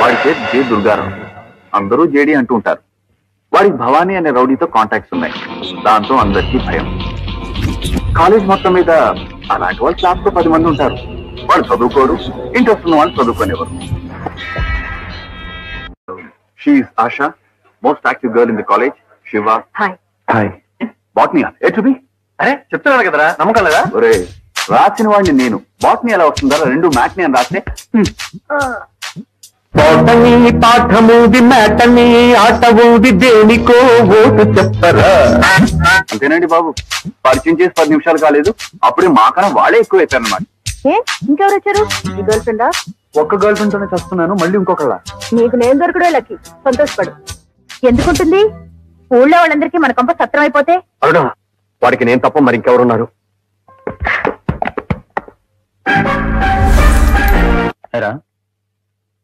వాడి పేరు జే దుర్గారావు, అందరూ జేడి అంటూ ఉంటారు. వాడికి భవానీ అనే రౌడీతో కాంటాక్ట్స్ ఉన్నాయి. దాంతో అందరికీ భయం. కాలేజ్ మొత్తం మీద అలాంటి వాళ్ళు క్లాస్ లో 10 మంది ఉంటారు. వాళ్ళు చదువుకోరు, ఇంట్రెస్ట్ ఉన్న వాళ్ళు చదువుకునేవారు. She Asha, most active girl in the college. Shiva hi. Botany ఏబి. అరే చెప్తున్నాను కదరా, నమ్మకం లేదా? ఒరే రాసిన వాడిని నేను, బాట్నీ ఎలా వస్తుందా? 2 మ్యాట్నీ అని రాస్తే పాఠమూది మేటని ఆట ఊది దేనికో ఓటు చెప్పరా. అంతేనండి బాబు, పరిచయం చేసి 10 నిమిషాలు కాలేదు, అప్పుడే మాకన్నా వాళ్ళే ఎక్కువ అయిపోయారన్నమాట. ఇంకెవరు వచ్చారు? నీ గర్ల్ ఫ్రెండా? ఒక్క గర్ల్ ఫ్రెండ్ తోనే చేస్తున్నాను, మళ్ళీ ఇంకొకళ్ళ. నీకు నేను దొరకడే లక్కీ, సంతోషపడు. ఎందుకుంటుంది? ఊళ్ళో వాళ్ళందరికీ మన కొంప సత్రం అయిపోతే. అవునా, వాడికి నేను తప్ప మరి ఇంకెవరున్నారు?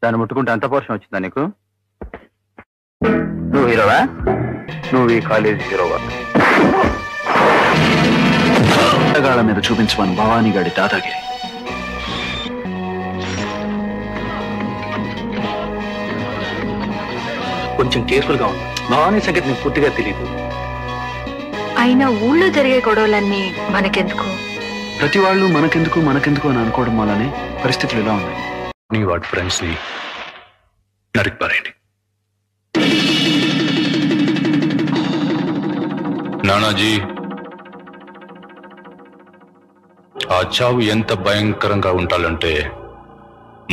దాన్ని ముట్టుకుంటే అంత పోర్షన్ వచ్చిందా నీకు? నువ్వు హీరోవా? నువ్వు ఈ కాలేజ్ హీరోవా? గాళ్ళ మీద చూపించమని భవానీ గాడి దాదాగిరి. కొంచెం కేర్ఫుల్ గా ఉంది. భవానీ సంగతి నీకు పూర్తిగా తెలియదు. అయినా ఊళ్ళో జరిగే గొడవలన్నీ మనకెందుకు? ప్రతి వాళ్ళు మనకెందుకు అని అనుకోవడం వల్లనే పరిస్థితులు ఇలా ఉన్నాయి. నీ వాడి ఫ్రెండ్స్ ని నరికి పారేయండి. నానాజీ, ఆ చావు ఎంత భయంకరంగా ఉండాలంటే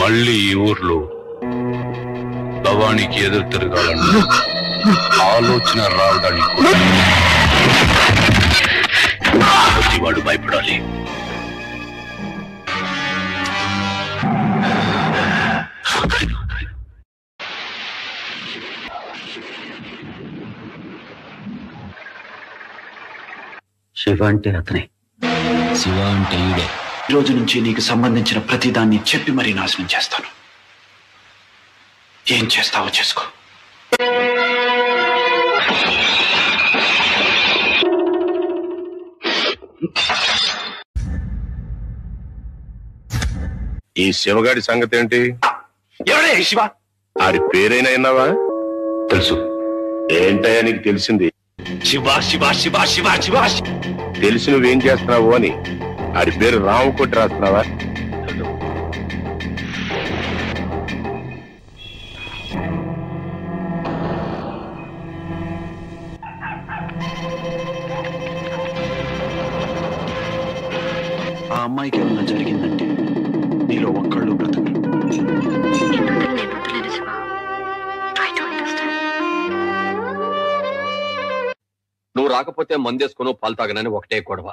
మళ్ళీ ఈ ఊర్లో భవానీకి ఎదురు తిరగాలని ఆలోచన రావడానికి ప్రతివాడు భయపడాలి. శివ అంటే అతనే. శివ అంటే ఈడే. ఈ రోజు నుంచి నీకు సంబంధించిన ప్రతిదాన్ని చెప్పి మరీ నాశనం చేస్తాను. ఏం చేస్తావో చేసుకో. ఈ శివగాడి సంగతి ఏంటి? ఎవడే శివ? ఆడి పేరైనా విన్నావా? తెలుసు. ఏంటయ్యా నీకు తెలిసింది? శివ శివ శివ శివ శివ. తెలిసి నువ్వేం చేస్తున్నావు అని ఆడి పేరు రామకోటి రాస్తున్నావా? ఆ అమ్మాయికి ఏమన్నా జరిగిందంటే నీలో ఒక్కళ్ళు బ్రతకరు. నువ్వు రాకపోతే మందేసుకుని పాలు తాగనని ఒకటే గొడవ.